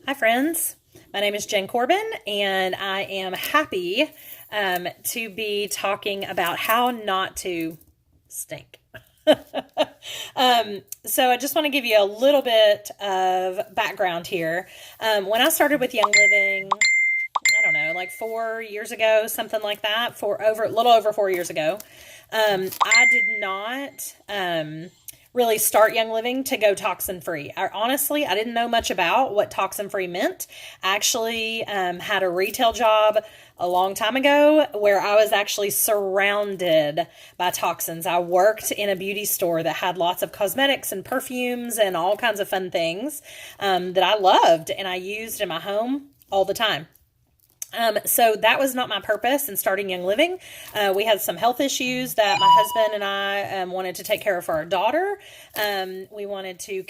Hi, friends. My name is Jen Corbin, and I am happy to be talking about how not to stink. So I just want to give you a little bit of background here. When I started with Young Living, I don't know, like 4 years ago, something like that, for over a little over 4 years ago, I did not really start Young Living to go toxin free. Honestly, I didn't know much about what toxin free meant. I actually had a retail job a long time ago where I was actually surrounded by toxins. I worked in a beauty store that had lots of cosmetics and perfumes and all kinds of fun things that I loved and I used in my home all the time. So that was not my purpose in starting Young Living. We had some health issues that my husband and I wanted to take care of for our daughter. We wanted to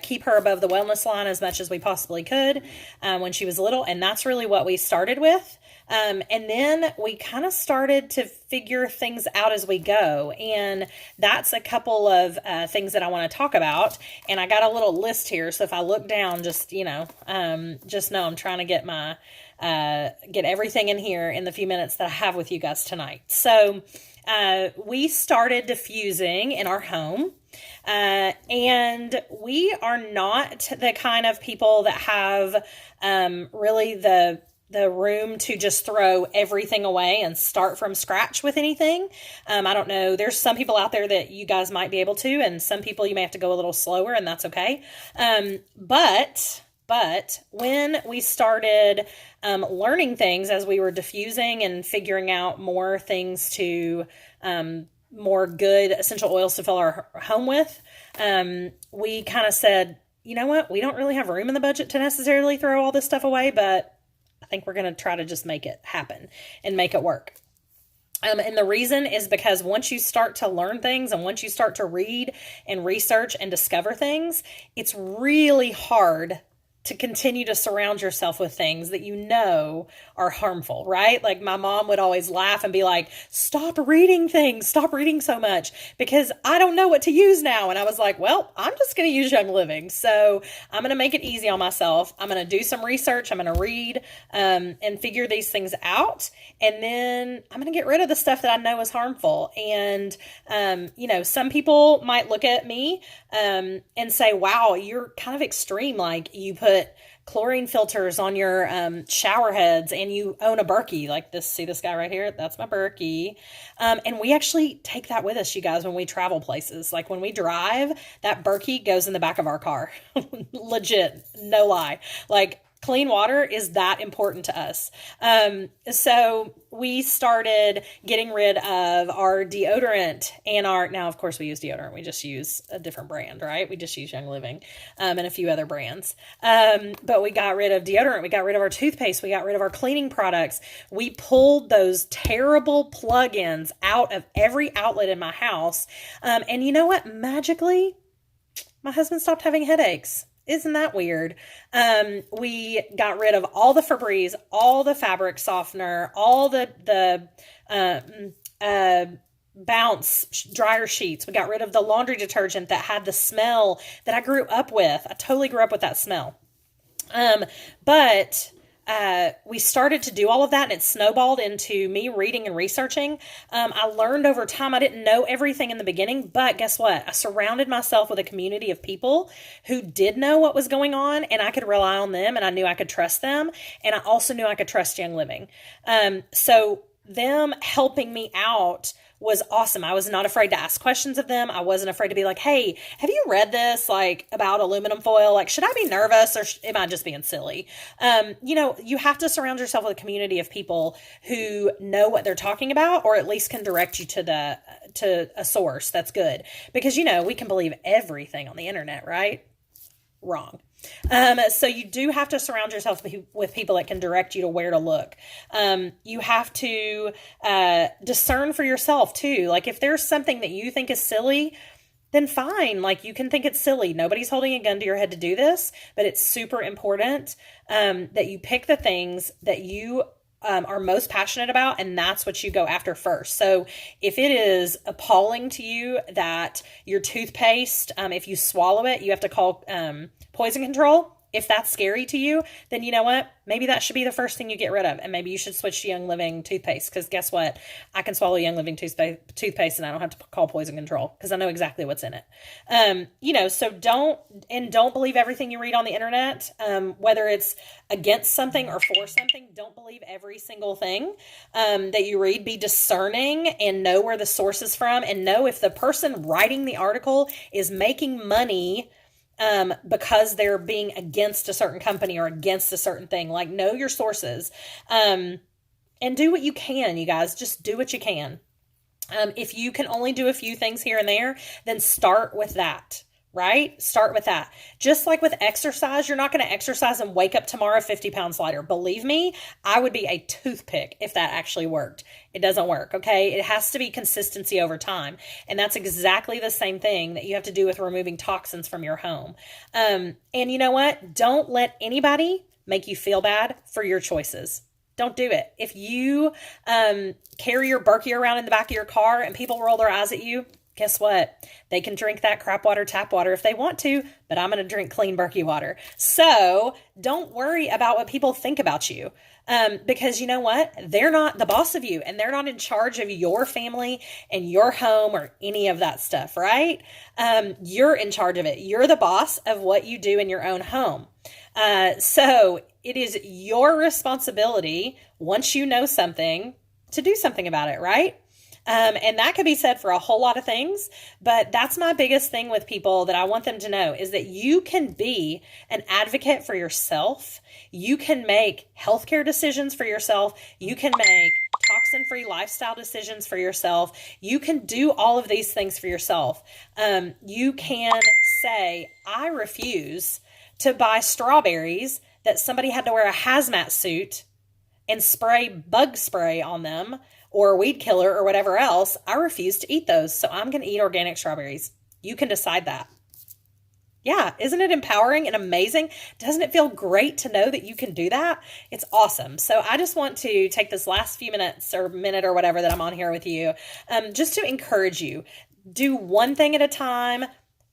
keep her above the wellness line as much as we possibly could when she was little, and that's really what we started with. And then we kind of started to figure things out as we go. And that's a couple of things that I want to talk about. And I got a little list here. So if I look down, just know I'm trying to get everything in here in the few minutes that I have with you guys tonight. So we started diffusing in our home. And we are not the kind of people that have really the room to just throw everything away and start from scratch with anything. I don't know. There's some people out there that you guys might be able to, and some people you may have to go a little slower, and that's okay. But when we started learning things as we were diffusing and figuring out more things to, more good essential oils to fill our home with, we kind of said, you know what? We don't really have room in the budget to necessarily throw all this stuff away, but I think we're going to try to just make it happen and make it work. And the reason is because once you start to learn things and once you start to read and research and discover things, it's really hard to continue to surround yourself with things that you know are harmful, right? Like my mom would always laugh and be like, stop reading things, stop reading so much because I don't know what to use now. And I was like, well, I'm just going to use Young Living. So I'm going to make it easy on myself. I'm going to do some research. I'm going to read and figure these things out. And then I'm going to get rid of the stuff that I know is harmful. And, some people might look at me and say, wow, you're kind of extreme. Like you put chlorine filters on your shower heads and you own a Berkey like this. See this guy right here? That's my Berkey. And we actually take that with us, you guys, when we travel places. Like when we drive, that Berkey goes in the back of our car. Legit. No lie. Like clean water is that important to us. So we started getting rid of our deodorant and now of course we use deodorant. We just use a different brand, right? We just use Young Living, and a few other brands. But we got rid of deodorant. We got rid of our toothpaste. We got rid of our cleaning products. We pulled those terrible plug-ins out of every outlet in my house. And you know what? Magically, my husband stopped having headaches. Isn't that weird? We got rid of all the Febreze, all the fabric softener, all the Bounce dryer sheets. We got rid of the laundry detergent that had the smell that I grew up with. I totally grew up with that smell. But we started to do all of that and it snowballed into me reading and researching. I learned over time. I didn't know everything in the beginning, but guess what? I surrounded myself with a community of people who did know what was going on and I could rely on them and I knew I could trust them. And I also knew I could trust Young Living. So them helping me out was awesome. I was not afraid to ask questions of them. I wasn't afraid to be like, hey, have you read this like about aluminum foil? Like, should I be nervous or am I just being silly? You have to surround yourself with a community of people who know what they're talking about or at least can direct you to a source that's good. Because, we can believe everything on the internet, right? Wrong. So you do have to surround yourself with people that can direct you to where to look. You have to discern for yourself too. Like if there's something that you think is silly, then fine. Like you can think it's silly. Nobody's holding a gun to your head to do this, but it's super important that you pick the things that you are most passionate about, and that's what you go after first. So if it is appalling to you that your toothpaste, if you swallow it, you have to call poison control, if that's scary to you, then you know what? Maybe that should be the first thing you get rid of. And maybe you should switch to Young Living toothpaste. Because guess what? I can swallow Young Living toothpaste and I don't have to call poison control because I know exactly what's in it. So don't believe everything you read on the internet, whether it's against something or for something. Don't believe every single thing that you read. Be discerning and know where the source is from, and know if the person writing the article is making money because they're being against a certain company or against a certain thing. Like, know your sources, and do what you can, you guys. Just do what you can. If you can only do a few things here and there, then start with that, right? Start with that. Just like with exercise, you're not going to exercise and wake up tomorrow 50 pounds lighter. Believe me, I would be a toothpick if that actually worked. It doesn't work, okay? It has to be consistency over time. And that's exactly the same thing that you have to do with removing toxins from your home. And you know what? Don't let anybody make you feel bad for your choices. Don't do it. If you carry your Berkey around in the back of your car and people roll their eyes at you, guess what? They can drink that crap water, tap water if they want to, but I'm going to drink clean Berkey water. So don't worry about what people think about you, because you know what? They're not the boss of you, and they're not in charge of your family and your home or any of that stuff, right? You're in charge of it. You're the boss of what you do in your own home. So it is your responsibility, once you know something, to do something about it, right? And that could be said for a whole lot of things, but that's my biggest thing with people that I want them to know is that you can be an advocate for yourself. You can make healthcare decisions for yourself. You can make toxin-free lifestyle decisions for yourself. You can do all of these things for yourself. You can say, I refuse to buy strawberries that somebody had to wear a hazmat suit and spray bug spray on them, or a weed killer or whatever else. I refuse to eat those. So I'm going to eat organic strawberries. You can decide that. Yeah. Isn't it empowering and amazing? Doesn't it feel great to know that you can do that? It's awesome. So I just want to take this last few minutes or minute or whatever that I'm on here with you, just to encourage you. Do one thing at a time.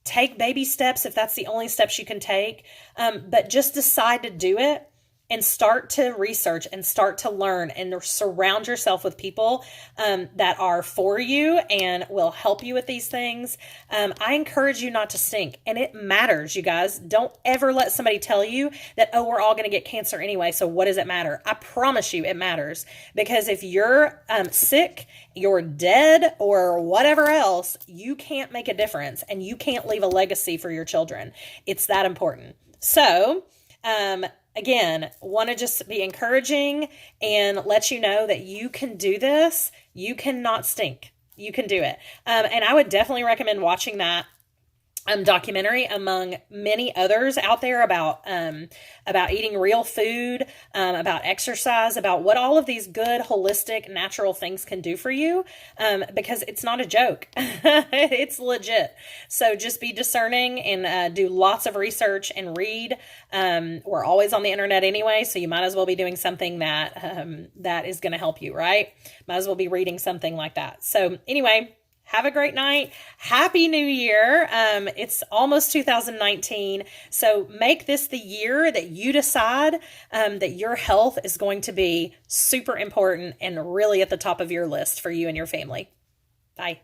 Take baby steps if that's the only steps you can take. But just decide to do it. And start to research and start to learn and surround yourself with people that are for you and will help you with these things. I encourage you not to stink. And it matters, you guys. Don't ever let somebody tell you that, oh, we're all going to get cancer anyway, so what does it matter? I promise you it matters. Because if you're sick, you're dead, or whatever else, you can't make a difference and you can't leave a legacy for your children. It's that important. So, again, want to just be encouraging and let you know that you can do this. You cannot stink. You can do it. And I would definitely recommend watching that documentary among many others out there about eating real food, about exercise, about what all of these good, holistic, natural things can do for you, because it's not a joke. It's legit. So just be discerning and do lots of research and read. We're always on the internet anyway, so you might as well be doing something that is going to help you, right? Might as well be reading something like that. So anyway, have a great night. Happy New Year. It's almost 2019. So make this the year that you decide that your health is going to be super important and really at the top of your list for you and your family. Bye.